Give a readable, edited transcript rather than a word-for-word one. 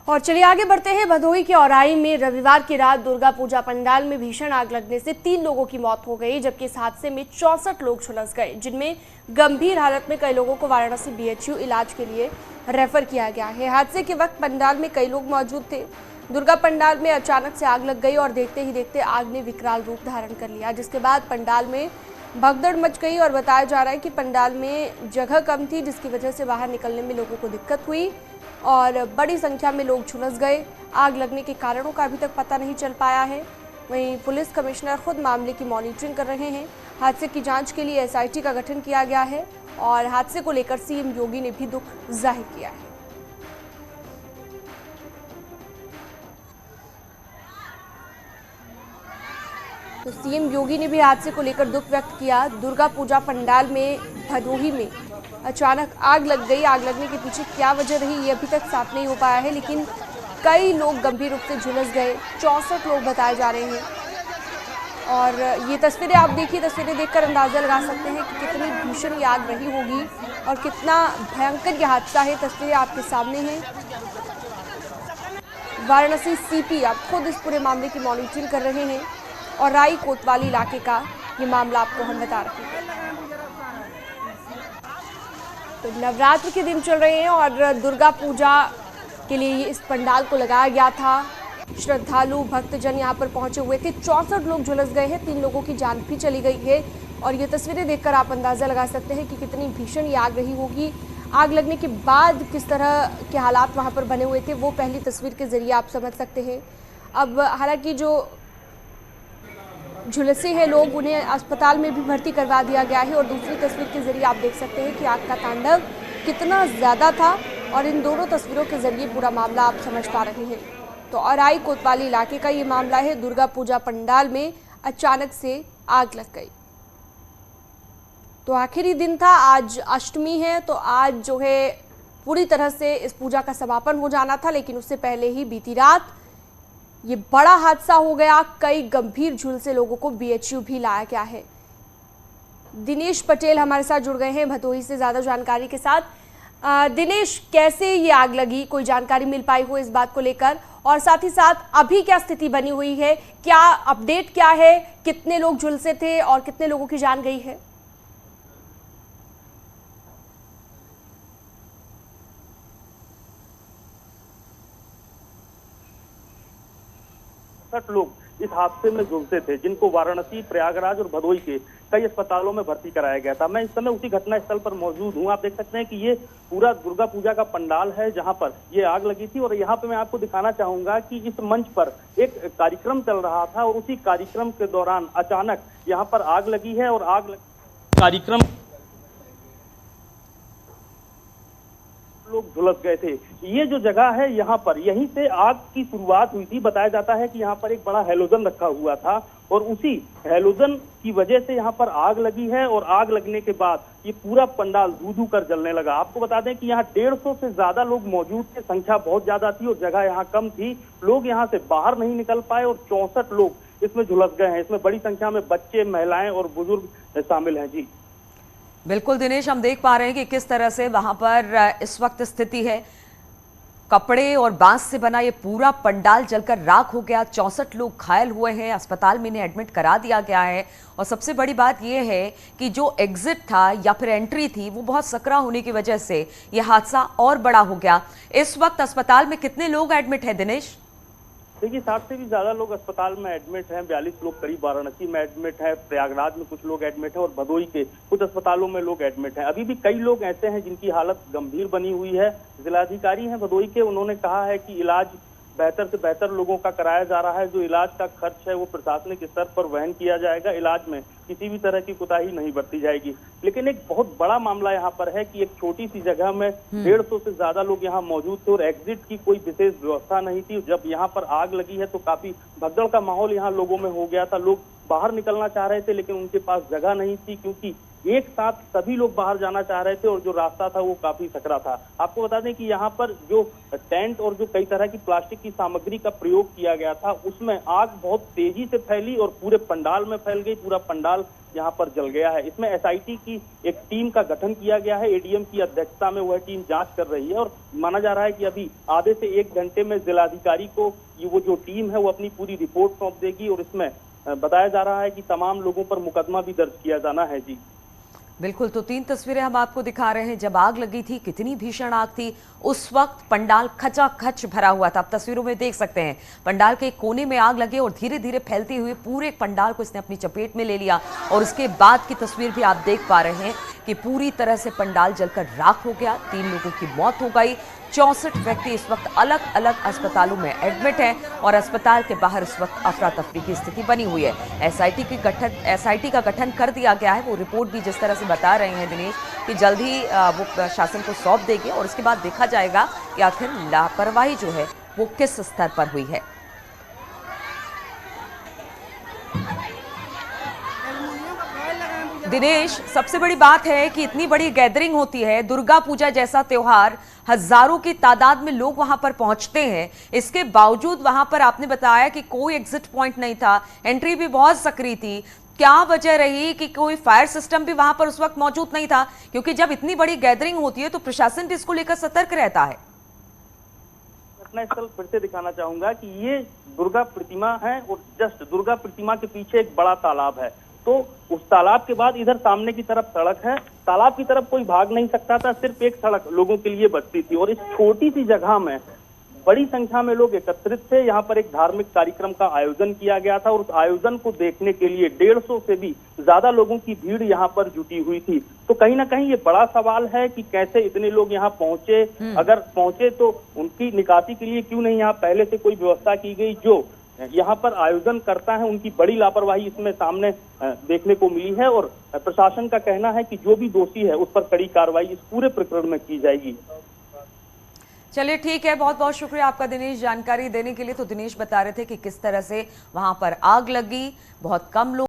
और चलिए आगे बढ़ते हैं। भदोही के औराई में रविवार की रात दुर्गा पूजा पंडाल में भीषण आग लगने से 3 लोगों की मौत हो गई, जबकि इस हादसे में 64 लोग झुलस गए, जिनमें गंभीर हालत में कई लोगों को वाराणसी बीएचयू इलाज के लिए रेफर किया गया है। हादसे के वक्त पंडाल में कई लोग मौजूद थे। दुर्गा पंडाल में अचानक से आग लग गई और देखते ही देखते आग ने विकराल रूप धारण कर लिया, जिसके बाद पंडाल में भगदड़ मच गई और बताया जा रहा है कि पंडाल में जगह कम थी, जिसकी वजह से बाहर निकलने में लोगों को दिक्कत हुई और बड़ी संख्या में लोग झुलस गए। आग लगने के कारणों का अभी तक पता नहीं चल पाया है। वहीं पुलिस कमिश्नर खुद मामले की मॉनिटरिंग कर रहे हैं। हादसे की जांच के लिए एसआईटी का गठन किया गया है और हादसे को लेकर सीएम योगी ने भी दुख जाहिर किया है। तो सीएम योगी ने भी हादसे को लेकर दुख व्यक्त किया। दुर्गा पूजा पंडाल में भदोही में अचानक आग लग गई। आग लगने के पीछे क्या वजह रही ये अभी तक साफ नहीं हो पाया है, लेकिन कई लोग गंभीर रूप से झुलस गए। 64 लोग बताए जा रहे हैं और ये तस्वीरें आप देखिए, तस्वीरें देखकर अंदाजा लगा सकते हैं कि कितनी भीषण ये आग रही होगी और कितना भयंकर ये हादसा है। तस्वीरें आपके सामने हैं। वाराणसी सीपी आप खुद इस पूरे मामले की मॉनिटरिंग कर रहे हैं और राई कोतवाली इलाके का ये मामला आपको हम बता रहे हैं। तो नवरात्र के दिन चल रहे हैं और दुर्गा पूजा के लिए इस पंडाल को लगाया गया था। श्रद्धालु भक्तजन यहाँ पर पहुंचे हुए थे। 64 लोग झुलस गए हैं, 3 लोगों की जान भी चली गई है और ये तस्वीरें देखकर आप अंदाजा लगा सकते हैं कि कितनी भीषण ये आग रही होगी। आग लगने के बाद किस तरह के हालात वहाँ पर बने हुए थे वो पहली तस्वीर के जरिए आप समझ सकते हैं। अब हालांकि जो झुलसे हैं लोग, उन्हें अस्पताल में भी भर्ती करवा दिया गया है और दूसरी तस्वीर के जरिए आप देख सकते हैं कि आग का तांडव कितना ज़्यादा था और इन दोनों तस्वीरों के जरिए पूरा मामला आप समझ पा रहे हैं। तो औराई कोतवाली इलाके का ये मामला है। दुर्गा पूजा पंडाल में अचानक से आग लग गई। तो आखिरी दिन था, आज अष्टमी है, तो आज जो है पूरी तरह से इस पूजा का समापन हो जाना था, लेकिन उससे पहले ही बीती रात ये बड़ा हादसा हो गया। कई गंभीर झुलसे लोगों को बीएचयू भी लाया गया है। दिनेश पटेल हमारे साथ जुड़ गए हैं भदोही से ज्यादा जानकारी के साथ। दिनेश, कैसे ये आग लगी, कोई जानकारी मिल पाई हो इस बात को लेकर, और साथ ही साथ अभी क्या स्थिति बनी हुई है, क्या अपडेट क्या है, कितने लोग झुलसे थे और कितने लोगों की जान गई है? लोग इस हादसे में झुलसे थे, जिनको वाराणसी, प्रयागराज और भदोही के कई अस्पतालों में भर्ती कराया गया था। मैं इस समय उसी घटना स्थल पर मौजूद हूं। आप देख सकते हैं कि ये पूरा दुर्गा पूजा का पंडाल है जहां पर ये आग लगी थी और यहाँ पे मैं आपको दिखाना चाहूंगा कि इस मंच पर एक कार्यक्रम चल रहा था और उसी कार्यक्रम के दौरान अचानक यहाँ पर आग लगी है और कार्यक्रम लोग झुलस गए थे। ये जो जगह है यहाँ पर, यहीं से आग की शुरुआत हुई थी। बताया जाता है कि यहाँ पर एक बड़ा हैलोजन रखा हुआ था और उसी हैलोजन की वजह से यहाँ पर आग लगी है और आग लगने के बाद ये पूरा पंडाल धू धू कर जलने लगा। आपको बता दें कि यहाँ 150 से ज्यादा लोग मौजूद थे। संख्या बहुत ज्यादा थी और जगह यहाँ कम थी। लोग यहाँ से बाहर नहीं निकल पाए और 64 लोग इसमें झुलस गए हैं। इसमें बड़ी संख्या में बच्चे, महिलाएं और बुजुर्ग शामिल हैं। जी बिल्कुल दिनेश, हम देख पा रहे हैं कि किस तरह से वहां पर इस वक्त स्थिति है। कपड़े और बांस से बना ये पूरा पंडाल जलकर राख हो गया। 64 लोग घायल हुए हैं, अस्पताल में इन्हें एडमिट करा दिया गया है। और सबसे बड़ी बात यह है कि जो एग्जिट था या फिर एंट्री थी वो बहुत सकरा होने की वजह से यह हादसा और बड़ा हो गया। इस वक्त अस्पताल में कितने लोग एडमिट है दिनेश? देखिए, 60 से भी ज्यादा लोग अस्पताल में एडमिट हैं। 42 लोग करीब वाराणसी में एडमिट है, प्रयागराज में कुछ लोग एडमिट है और भदोही के कुछ अस्पतालों में लोग एडमिट हैं। अभी भी कई लोग ऐसे हैं जिनकी हालत गंभीर बनी हुई है। जिलाधिकारी हैं भदोही के, उन्होंने कहा है कि इलाज बेहतर से बेहतर लोगों का कराया जा रहा है। जो इलाज का खर्च है वो प्रशासनिक स्तर पर वहन किया जाएगा। इलाज में किसी भी तरह की कोताही नहीं बरती जाएगी। लेकिन एक बहुत बड़ा मामला यहाँ पर है कि एक छोटी सी जगह में 150 से ज्यादा लोग यहाँ मौजूद थे और एग्जिट की कोई विशेष व्यवस्था नहीं थी। जब यहाँ पर आग लगी है तो काफी भगदड़ का माहौल यहाँ लोगों में हो गया था। लोग बाहर निकलना चाह रहे थे लेकिन उनके पास जगह नहीं थी, क्योंकि एक साथ सभी लोग बाहर जाना चाह रहे थे और जो रास्ता था वो काफी सकरा था। आपको बता दें कि यहाँ पर जो टेंट और जो कई तरह की प्लास्टिक की सामग्री का प्रयोग किया गया था, उसमें आग बहुत तेजी से फैली और पूरे पंडाल में फैल गई। पूरा पंडाल यहाँ पर जल गया है। इसमें एसआईटी की एक टीम का गठन किया गया है। एडीएम की अध्यक्षता में वह टीम जांच कर रही है और माना जा रहा है कि अभी आधे से 1 घंटे में जिलाधिकारी को ये वो जो टीम है वो अपनी पूरी रिपोर्ट सौंप देगी और इसमें बताया जा रहा है कि तमाम लोगों पर मुकदमा भी दर्ज किया जाना है। जी बिल्कुल, तो 3 तस्वीरें हम आपको दिखा रहे हैं। जब आग लगी थी, कितनी भीषण आग थी, उस वक्त पंडाल खचाखच भरा हुआ था। आप तस्वीरों में देख सकते हैं पंडाल के एक कोने में आग लगी और धीरे धीरे फैलती हुई पूरे पंडाल को इसने अपनी चपेट में ले लिया। और उसके बाद की तस्वीर भी आप देख पा रहे हैं कि पूरी तरह से पंडाल जलकर राख हो गया। 3 लोगों की मौत हो गई। 64 व्यक्ति इस वक्त अलग अलग अस्पतालों में एडमिट हैं और अस्पताल के बाहर इस वक्त अफरा तफरी की स्थिति बनी हुई है। एसआईटी का गठन कर दिया गया है। वो रिपोर्ट भी जिस तरह से बता रहे हैं दिनेश कि जल्द ही वो प्रशासन को सौंप देंगे और उसके बाद देखा जाएगा कि आखिर लापरवाही जो है वो किस स्तर पर हुई है। दिनेश, सबसे बड़ी बात है कि इतनी बड़ी गैदरिंग होती है, दुर्गा पूजा जैसा त्योहार, हजारों की तादाद में लोग वहां पर पहुंचते हैं। इसके बावजूद वहां पर आपने बताया कि कोई एग्जिट पॉइंट नहीं था, एंट्री भी बहुत सकरी थी। क्या वजह रही कि कोई फायर सिस्टम भी वहां पर उस वक्त मौजूद नहीं था? क्योंकि जब इतनी बड़ी गैदरिंग होती है तो प्रशासन भी इसको लेकर सतर्क रहता है। घटना स्थल फिर से दिखाना चाहूंगा कि ये दुर्गा प्रतिमा है और जस्ट दुर्गा प्रतिमा के पीछे एक बड़ा तालाब है। तो उस तालाब के बाद इधर सामने की तरफ सड़क है। तालाब की तरफ कोई भाग नहीं सकता था, सिर्फ एक सड़क लोगों के लिए बचती थी और इस छोटी सी जगह में बड़ी संख्या में लोग एकत्रित थे। यहाँ पर एक धार्मिक कार्यक्रम का आयोजन किया गया था और उस आयोजन को देखने के लिए 150 से भी ज्यादा लोगों की भीड़ यहाँ पर जुटी हुई थी। तो कहीं ना कहीं ये बड़ा सवाल है कि कैसे इतने लोग यहाँ पहुंचे। अगर पहुंचे तो उनकी निकासी के लिए क्यों नहीं यहाँ पहले से कोई व्यवस्था की गई। जो यहाँ पर आयोजन करता है उनकी बड़ी लापरवाही इसमें सामने देखने को मिली है और प्रशासन का कहना है कि जो भी दोषी है उस पर कड़ी कार्रवाई इस पूरे प्रकरण में की जाएगी। चलिए ठीक है, बहुत बहुत शुक्रिया आपका दिनेश जानकारी देने के लिए। तो दिनेश बता रहे थे कि किस तरह से वहां पर आग लगी, बहुत कम लोग